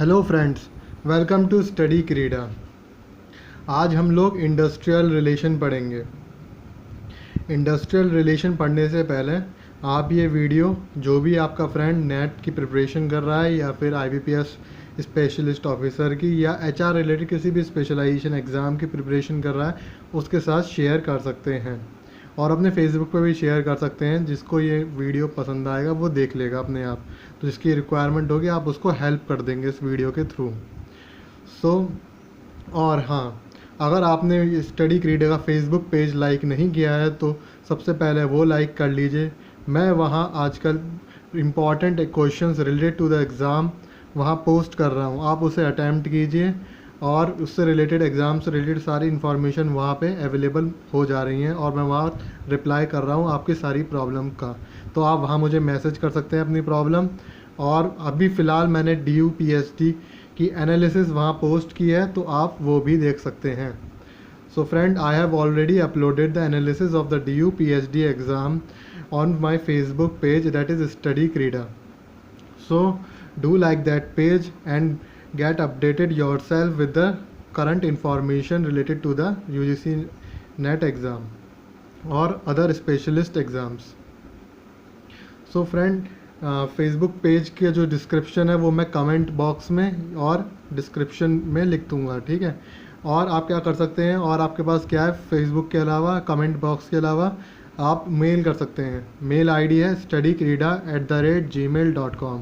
Hello friends, welcome to study Krida. आज हम लोग इंडस्ट्रियल रिलेशन पढ़ेंगे। इंडस्ट्रियल रिलेशन पढ़ने से पहले आप ये वीडियो, जो भी आपका फ्रेंड नेट की प्रिपरेशन कर रहा है या फिर IBPS स्पेशलिस्ट ऑफिसर की या HR रिलेटेड किसी भी स्पेशलाइजेशन एग्ज़ाम की प्रिपरेशन कर रहा है, उसके साथ शेयर कर सकते हैं और अपने फेसबुक पे भी शेयर कर सकते हैं। जिसको ये वीडियो पसंद आएगा वो देख लेगा अपने आप, तो जिसकी रिक्वायरमेंट होगी आप उसको हेल्प कर देंगे इस वीडियो के थ्रू। और हाँ, अगर आपने स्टडी क्रीडा का फेसबुक पेज लाइक नहीं किया है तो सबसे पहले वो लाइक कर लीजिए। मैं वहाँ आजकल important questions related to the exam वहाँ पोस्ट कर रहा हूँ, आप उसे अटैम्प्ट कीजिए और उससे रिलेटेड एग्ज़ाम से रिलेटेड सारी इन्फॉर्मेशन वहाँ पे अवेलेबल हो जा रही हैं और मैं वहाँ रिप्लाई कर रहा हूँ आपकी सारी प्रॉब्लम का। तो आप वहाँ मुझे मैसेज कर सकते हैं अपनी प्रॉब्लम। और अभी फ़िलहाल मैंने DU PhD की एनालिसिस वहाँ पोस्ट की है, तो आप वो भी देख सकते हैं। So friend, I have already uploaded the analysis of the DU PhD exam on my Facebook page, that is Study Krida. So do like that page and get updated yourself with the current information related to the UGC NET exam or other specialist exams. So friend, Facebook page के जो description है वो मैं comment box में और description में लिख दूँगा, ठीक है। और आप क्या कर सकते हैं, और आपके पास क्या है, फेसबुक के अलावा कमेंट बॉक्स के अलावा आप मेल कर सकते हैं। मेल ID है studykrida@gmail.com।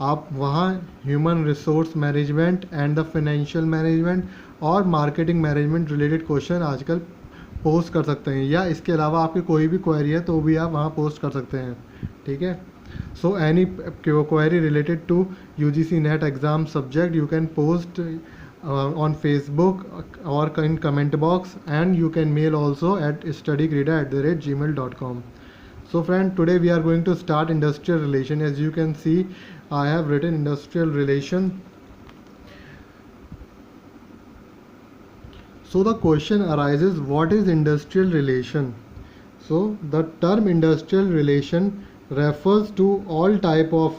आप वहाँ human resource management and the financial management और मार्केटिंग मैनेजमेंट रिलेटेड क्वेश्चन आजकल पोस्ट कर सकते हैं, या इसके अलावा आपकी कोई भी क्वेरी है तो भी आप वहाँ पोस्ट कर सकते हैं, ठीक है। So any query related to UGC NET exam subject you can post on Facebook or in comment box, and you can mail also at studykrida@gmail.com. So friend, today we are going to start industrial relation. As you can see, I have written industrial relation. So the question arises, what is industrial relation? So the term industrial relation refers to all type of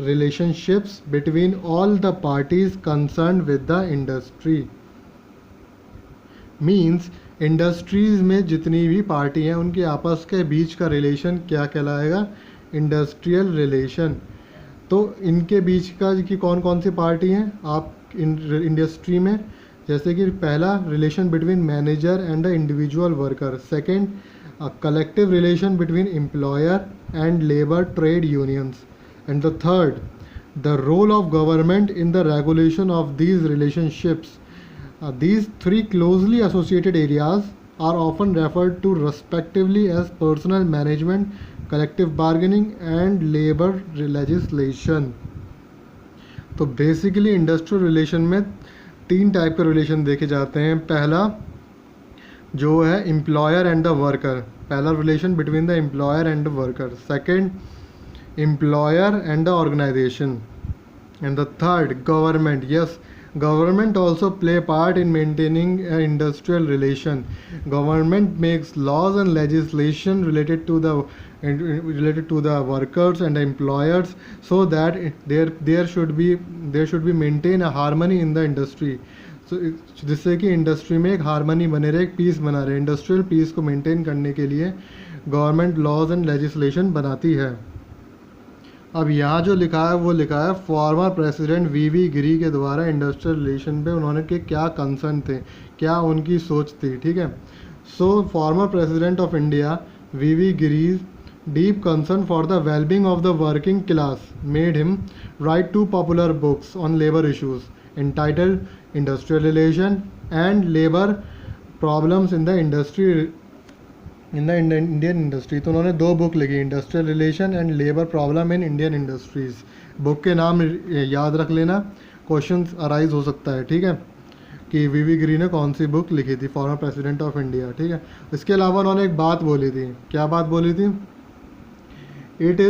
relationships between all the parties concerned with the industry. Means industries में जितनी भी party हैं उनके आपस के बीच का relation क्या कहलाएगा, इंडस्ट्रियल रिलेशन। तो इनके बीच का कि कौन कौन सी पार्टी हैं आप इंडस्ट्री में, जैसे कि पहला relation between manager and the individual worker, second a collective relation between employer and labor trade unions, and the third, the role of government in the regulation of these relationships. These three closely associated areas are often referred to respectively as personal management, collective bargaining and labor legislation. तो basically industrial relation में तीन type के relation देखे जाते हैं। पहला जो है एम्प्लॉयर एंड द वर्कर, पहला relation between the employer and the worker, second employer and the organisation, and the third government. Yes, government also play part in maintaining industrial relation. Government makes laws and legislation related to the workers and the employers, so that there should be maintain a harmony in the industry. जिससे कि industry में एक harmony बने रहे, एक piece बना रहे। Industrial piece को मेंटेन करने के लिए गवर्नमेंट लॉज एंड लेजिस्लेशन बनाती है। अब यहाँ जो लिखा है वो लिखा है फॉर्मर प्रेसिडेंट VV गिरी के द्वारा इंडस्ट्रियल रिलेशन पे उन्होंने के क्या कंसर्न थे, क्या उनकी सोच थी, ठीक है। So former president of India VV Giri's deep concern for the well-being of the working class made him write two popular books on labor issues entitled Industrial Relation and Labor Problems in the Indian Industry। तो उन्होंने दो book लिखी, industrial relation and labour problem in Indian industries. Book के नाम याद रख लेना, questions arise हो सकता है, ठीक है, कि VV गिरी ने कौन सी बुक लिखी थी, फॉर्मर प्रेसिडेंट ऑफ इंडिया, ठीक है। इसके अलावा उन्होंने एक बात बोली थी, क्या बात बोली थी, It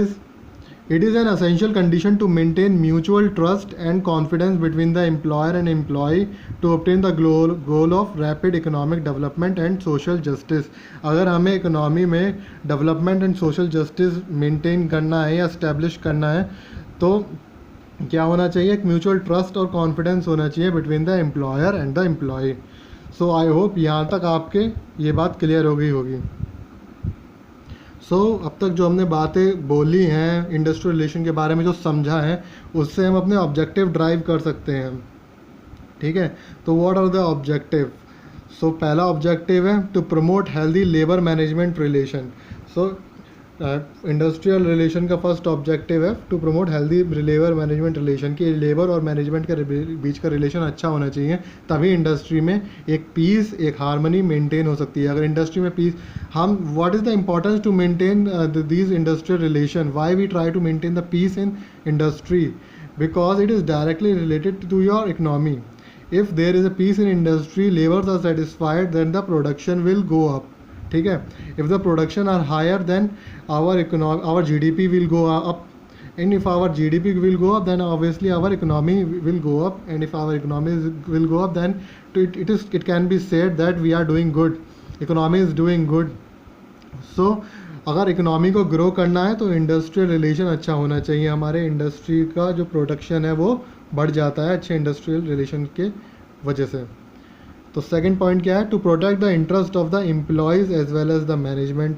is an essential condition to maintain mutual trust and confidence between the employer and employee to obtain the goal of rapid economic development and social justice। अगर हमें इकोनॉमी में development and social justice maintain करना है या establish करना है तो क्या होना चाहिए, एक म्यूचुअल ट्रस्ट और कॉन्फिडेंस होना चाहिए between the employer and the employee. So I hope यहाँ तक आपके ये बात क्लियर हो गई होगी। अब तक जो हमने बातें बोली हैं इंडस्ट्रियल रिलेशन के बारे में, जो समझा है, उससे हम अपने ऑब्जेक्टिव ड्राइव कर सकते हैं। ठीक है, तो व्हाट आर द ऑब्जेक्टिव? पहला ऑब्जेक्टिव है to promote healthy labour management relation. Industrial relation का फर्स्ट ऑब्जेक्टिव है to promote healthy labour management relation, कि लेबर और मैनेजमेंट के बीच का रिलेशन अच्छा होना चाहिए, तभी इंडस्ट्री में एक पीस, एक हारमनी मेंटेन हो सकती है। अगर इंडस्ट्री में पीस, हम what is the importance to maintain these industrial relation, why we try to maintain the peace in industry, because it is directly related to your economy. If there is a peace in industry, laborers are satisfied, then the production will go up. ठीक है, if the production are higher, then our GDP will go up, and if our GDP will go up, then obviously our economy will go up, and if our economy will go up, then it can be said that we are doing good, economy is doing good. So अगर economy को grow करना है तो industrial relation अच्छा होना चाहिए, हमारे industry का जो प्रोडक्शन है वो बढ़ जाता है अच्छे इंडस्ट्रियल रिलेशन के वजह से। तो सेकंड पॉइंट क्या है, to protect the interest of the employees as well as the management.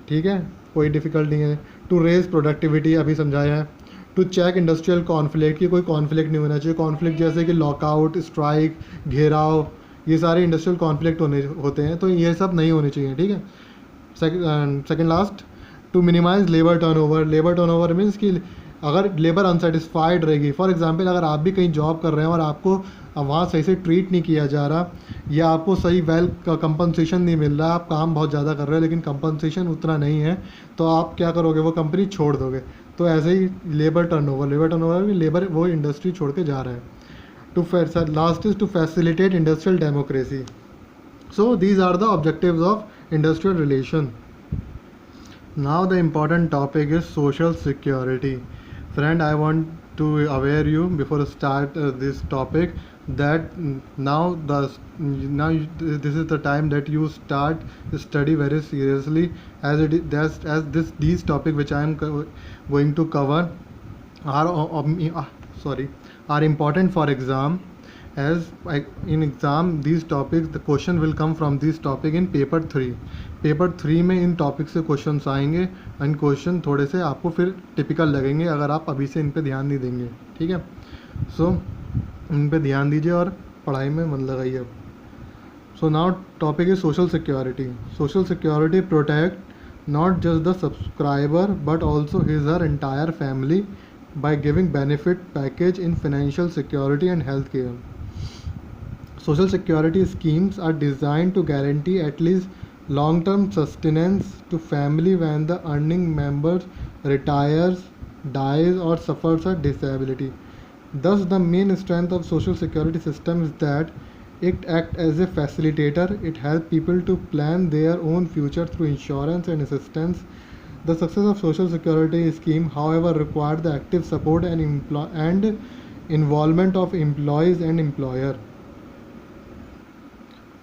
ठीक है, कोई डिफ़िकल्ट नहीं है। टू रेज प्रोडक्टिविटी, अभी समझाया है। टू चेक इंडस्ट्रियल कॉन्फ्लिक्ट, की कोई कॉन्फ्लिक्ट नहीं होना चाहिए। कॉन्फ्लिक्ट जैसे कि लॉकआउट, स्ट्राइक, घेराव, ये सारे इंडस्ट्रियल कॉन्फ्लिक्ट होते हैं, तो ये सब नहीं होने चाहिए। ठीक है, second last, to minimise labour turnover. Labour turnover means कि अगर लेबर अनसेटिस्फाइड रहेगी, फॉर एग्जांपल अगर आप भी कहीं जॉब कर रहे हैं और आपको वहाँ सही से ट्रीट नहीं किया जा रहा, या आपको सही वेल कंपनसेशन नहीं मिल रहा, आप काम बहुत ज़्यादा कर रहे हैं लेकिन कंपनसेशन उतना नहीं है, तो आप क्या करोगे, वो कंपनी छोड़ दोगे। तो ऐसे ही लेबर टर्नओवर भी लेबर वो इंडस्ट्री छोड़ के जा रहा है। Last is to facilitate industrial democracy. So these are the objectives of industrial relation. Now the important topic is social security. Friend, I want to aware you before I start this topic that this is the time that you start to study very seriously, as these topic which I am going to cover are important for exam. As in exam, these topics, the question will come from this topic in paper 3. Paper 3 में इन topic से questions आएंगे, and question थोड़े से आपको फिर typical लगेंगे अगर आप अभी से इन पे ध्यान नहीं देंगे। ठीक है, इन पे ध्यान दीजिए और पढ़ाई में मन लगाइए। Now topic is social security. Social security protect not just the subscriber but also his her entire family by giving benefit package in financial security and health care. Social security schemes are designed to guarantee at least long-term sustenance to family when the earning member retires, dies, or suffers a disability. Thus, the main strength of social security system is that it acts as a facilitator. It helps people to plan their own future through insurance and assistance. The success of social security scheme, however, requires the active support and involvement of employees and employer.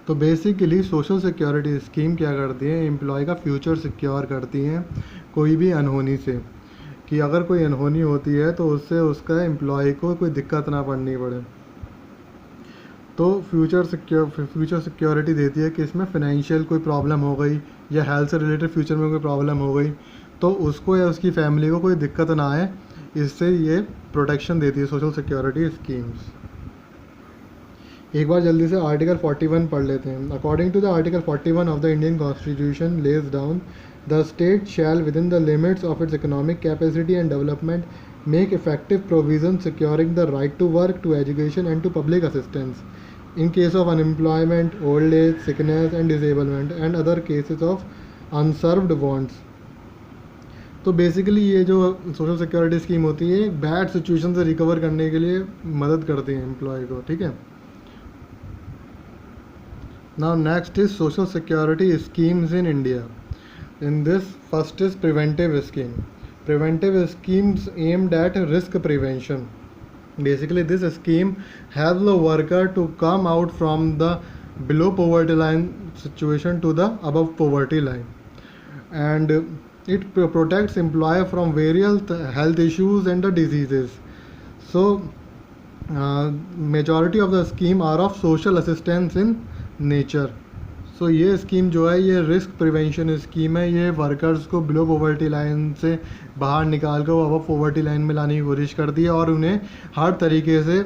तो basically social security scheme क्या करती है, employ का future secure करती हैं कोई भी अनहोनी से, कि अगर कोई अनहोनी होती है तो उससे उसका एम्प्लॉय को कोई दिक्कत ना पड़नी पड़े। तो फ्यूचर सिक्योरिटी देती है कि इसमें फाइनेंशियल कोई प्रॉब्लम हो गई या हेल्थ से रिलेटेड फ्यूचर में कोई प्रॉब्लम हो गई तो उसको या उसकी फैमिली को कोई दिक्कत ना आए, इससे ये प्रोटेक्शन देती है सोशल सिक्योरिटी स्कीम्स। एक बार जल्दी से आर्टिकल 41 पढ़ लेते हैं। According to the article 41 of the Indian constitution lays down the state shall within the limits of its economic capacity and development make effective provision securing the right to work, to education and to public assistance in case of unemployment, old age, sickness and disablement and other cases of unserved wants। तो basically ये जो social security scheme होती है bad situation से recover करने के लिए मदद करती है एम्प्लॉय को। ठीक है, now next is social security schemes in India. In this first is preventive scheme. Preventive schemes aimed at risk prevention. Basically, this scheme helps the worker to come out from the below poverty line situation to the above poverty line, and it protects employer from various health issues and the diseases. So majority of the scheme are of social assistance in nature. So ये scheme जो है ये risk prevention scheme है। ये workers को below poverty line से बाहर निकाल कर वो अब पॉवर्टी लाइन में लाने की कोशिश करती है और उन्हें हर तरीके से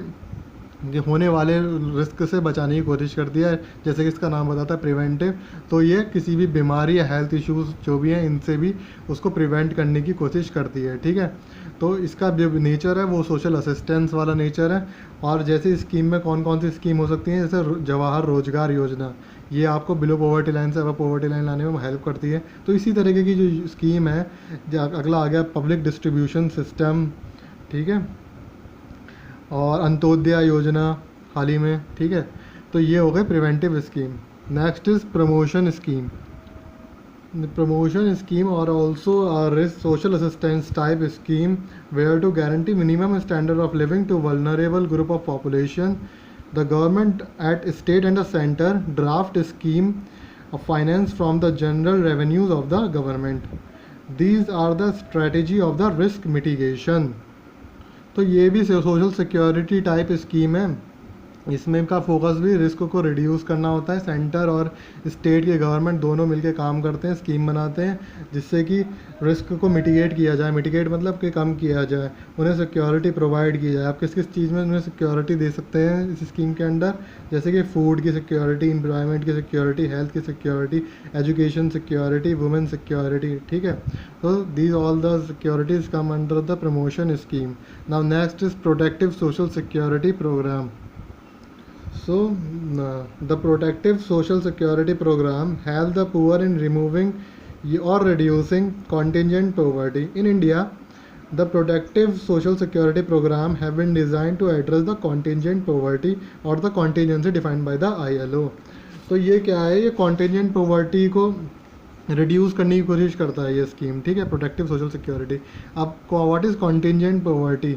होने वाले रिस्क से बचाने की कोशिश करती है, जैसे कि इसका नाम बताता है प्रिवेंटिव। तो ये किसी भी बीमारी या हेल्थ इश्यूज जो भी हैं इनसे भी उसको प्रिवेंट करने की कोशिश करती है, ठीक है। तो इसका जो नेचर है वो सोशल असिस्टेंस वाला नेचर है। और जैसे स्कीम में कौन कौन सी स्कीम हो सकती हैं, जैसे जवाहर रोजगार योजना, ये आपको बिलो पॉवर्टी लाइन से अब पॉवर्टी लाइन लाने में हेल्प करती है। तो इसी तरीके की जो स्कीम है, अगला आ गया पब्लिक डिस्ट्रीब्यूशन सिस्टम, ठीक है, और अंत्योदय योजना हाल ही में, ठीक है। तो ये हो गए preventive scheme. Next is promotion scheme. Promotion scheme और also social assistance type scheme where to guarantee minimum standard of living to vulnerable group of population. The government at state and the centre draft scheme of finance from the general revenues of the government. These are the strategy of the risk mitigation. तो ये भी social security type scheme है। इसमें का focus भी risk को reduce करना होता है। सेंटर और स्टेट के गवर्नमेंट दोनों मिलकर काम करते हैं, स्कीम बनाते हैं जिससे कि रिस्क को मिटिगेट किया जाए। मिटिगेट मतलब कि कम किया जाए, उन्हें सिक्योरिटी प्रोवाइड की जाए। आप किस किस चीज़ में उन्हें सिक्योरिटी दे सकते हैं इस स्कीम के अंडर, जैसे कि फूड की सिक्योरिटी, एम्प्लॉयमेंट की सिक्योरिटी, हेल्थ की security, education security, women security, ठीक है। तो these all the securities come under the promotion scheme. Now next is protective social security programme. So, the protective social security program help the poor in removing or reducing contingent poverty. In India, the protective social security program have been designed to address the contingent poverty or the contingency defined by the ILO. तो ये क्या है, ये contingent poverty को reduce करने की कोशिश करता है ये स्कीम, ठीक है, प्रोटेक्टिव सोशल सिक्योरिटी। अब what is contingent poverty?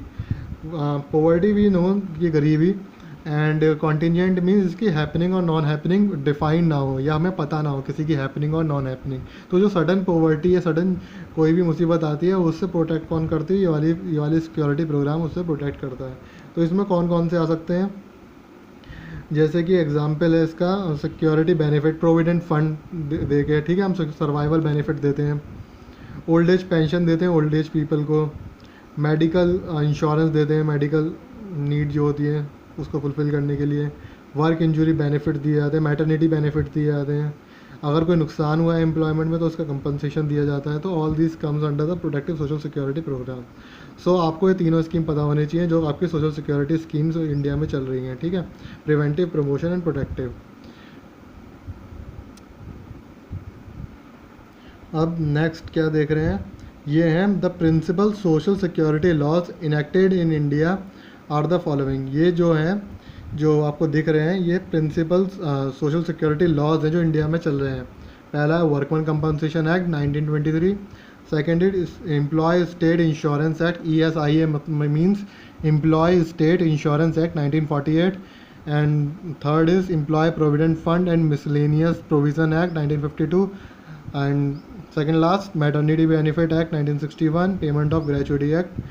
Poverty भी नो ये गरीबी, एंड कॉन्टिजेंट मीन्स इसकी हैपनिंग और नॉन हैपनिंग डिफाइन ना हो या हमें पता ना हो किसी की हैपनिंग और नॉन हैपनिंग। तो जो सडन पॉवर्टी है, सडन कोई भी मुसीबत आती है उससे प्रोटेक्ट कौन करती है, ये वाली सिक्योरिटी प्रोग्राम उससे प्रोटेक्ट करता है। तो इसमें कौन कौन से आ सकते हैं, जैसे कि एग्जांपल है इसका सिक्योरिटी बेनिफिट, प्रोविडेंट फंड दे के, ठीक है, हम सर्वाइवल बेनिफिट देते हैं, ओल्ड एज पेंशन देते हैं ओल्ड एज पीपल को, मेडिकल इंश्योरेंस देते हैं मेडिकल नीड जो होती है उसको फुलफ़िल करने के लिए, वर्क इंजरी बेनिफिट दिए जाते हैं, मैटरनिटी बेनिफिट दिए जाते हैं, अगर कोई नुकसान हुआ है एम्प्लॉयमेंट में तो उसका कंपनसेशन दिया जाता है। तो all this comes under the protective social security programme. So आपको ये तीनों स्कीम पता होनी चाहिए जो आपकी सोशल सिक्योरिटी स्कीम्स इंडिया में चल रही हैं, ठीक है, प्रिवेंटिव, प्रमोशन एंड प्रोटेक्टिव। अब नेक्स्ट क्या देख रहे हैं, ये हैं the principal social security laws enacted in India are the following. ये जो हैं, जो आपको दिख रहे हैं, ये प्रिंसिपल सोशल सिक्योरिटी लॉज हैं जो इंडिया में चल रहे हैं। पहला है workman compensation act 1923, second is employee state insurance act ESIA means employee state insurance act 1948, and third is employee provident fund and miscellaneous provision act 1952, and second last maternity benefit act 1961, payment of gratuity act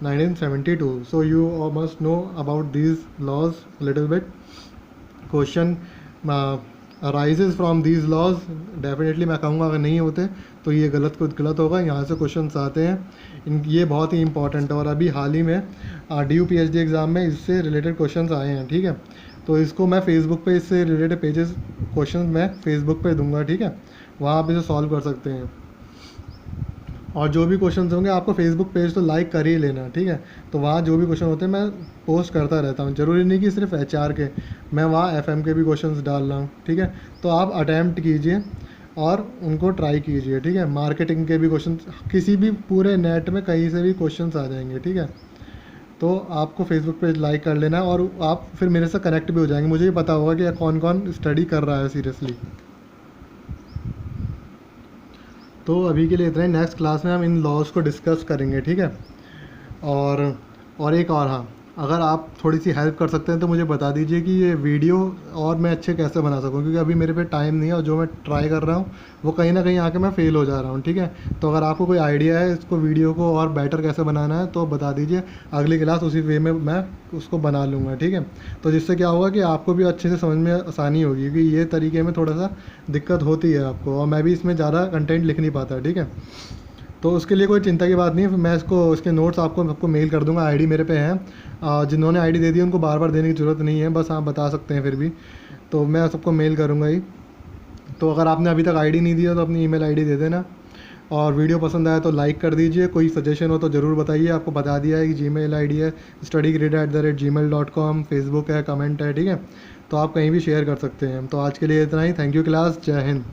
1972. So you must know about these laws a little bit. Question arises from these laws. Definitely मैं कहूँगा अगर नहीं होते तो ये गलत होगा। यहाँ से क्वेश्चंस आते हैं, ये बहुत ही इंपॉर्टेंट है और अभी हाल ही में DU PhD एग्ज़ाम में इससे रिलेटेड क्वेश्चंस आए हैं, ठीक है। तो इसको मैं फेसबुक पे इससे रिलेटेड पेजेस क्वेश्चन मैं फेसबुक पे दूंगा, ठीक है, वहाँ आप इसे सॉल्व कर सकते हैं। और जो भी क्वेश्चन होंगे आपको फेसबुक पेज तो लाइक कर ही लेना, ठीक है। तो वहाँ जो भी क्वेश्चन होते हैं मैं पोस्ट करता रहता हूँ, ज़रूरी नहीं कि सिर्फ HR के, मैं वहाँ FM के भी क्वेश्चंस डाल रहा हूँ, ठीक है। तो आप अटैम्प्ट कीजिए और उनको ट्राई कीजिए, ठीक है। मार्केटिंग के भी क्वेश्चन, किसी भी पूरे नेट में कहीं से भी क्वेश्चन आ जाएंगे, ठीक है। तो आपको फेसबुक पेज लाइक कर लेना और आप फिर मेरे से कनेक्ट भी हो जाएंगे, मुझे भी पता होगा कि कौन कौन स्टडी कर रहा है सीरियसली। तो अभी के लिए इतना ही, नेक्स्ट क्लास में हम इन लॉज को डिस्कस करेंगे, ठीक है। और एक और, हाँ, अगर आप थोड़ी सी हेल्प कर सकते हैं तो मुझे बता दीजिए कि ये वीडियो और मैं अच्छे कैसे बना सकूँ, क्योंकि अभी मेरे पे टाइम नहीं है और जो मैं ट्राई कर रहा हूँ वो कहीं ना कहीं आके मैं फ़ेल हो जा रहा हूँ। ठीक है, तो अगर आपको कोई आइडिया है इसको वीडियो को और बेटर कैसे बनाना है तो बता दीजिए, अगली क्लास उसी वे में मैं उसको बना लूँगा। ठीक है, तो जिससे क्या होगा कि आपको भी अच्छे से समझ में आसानी होगी, क्योंकि ये तरीके में थोड़ा सा दिक्कत होती है आपको, और मैं भी इसमें ज़्यादा कंटेंट लिख नहीं पाता। ठीक है, तो उसके लिए कोई चिंता की बात नहीं है, मैं इसको इसके नोट्स आपको सबको मेल कर दूंगा, आईडी मेरे पे है। जिन्होंने आईडी दे दी उनको बार बार देने की ज़रूरत नहीं है, बस आप बता सकते हैं फिर भी, तो मैं सबको मेल करूँगा ही। तो अगर आपने अभी तक आईडी नहीं दिया तो अपनी ईमेल आईडी दे देना, और वीडियो पसंद आया तो लाइक कर दीजिए, कोई सजेशन हो तो ज़रूर बताइए। आपको बता दिया है कि जीमेल आईडी है studygrade@gmail.com, फेसबुक है, कमेंट है। ठीक है, तो आप कहीं भी शेयर कर सकते हैं। तो आज के लिए इतना ही, थैंक यू क्लास, जय हिंद।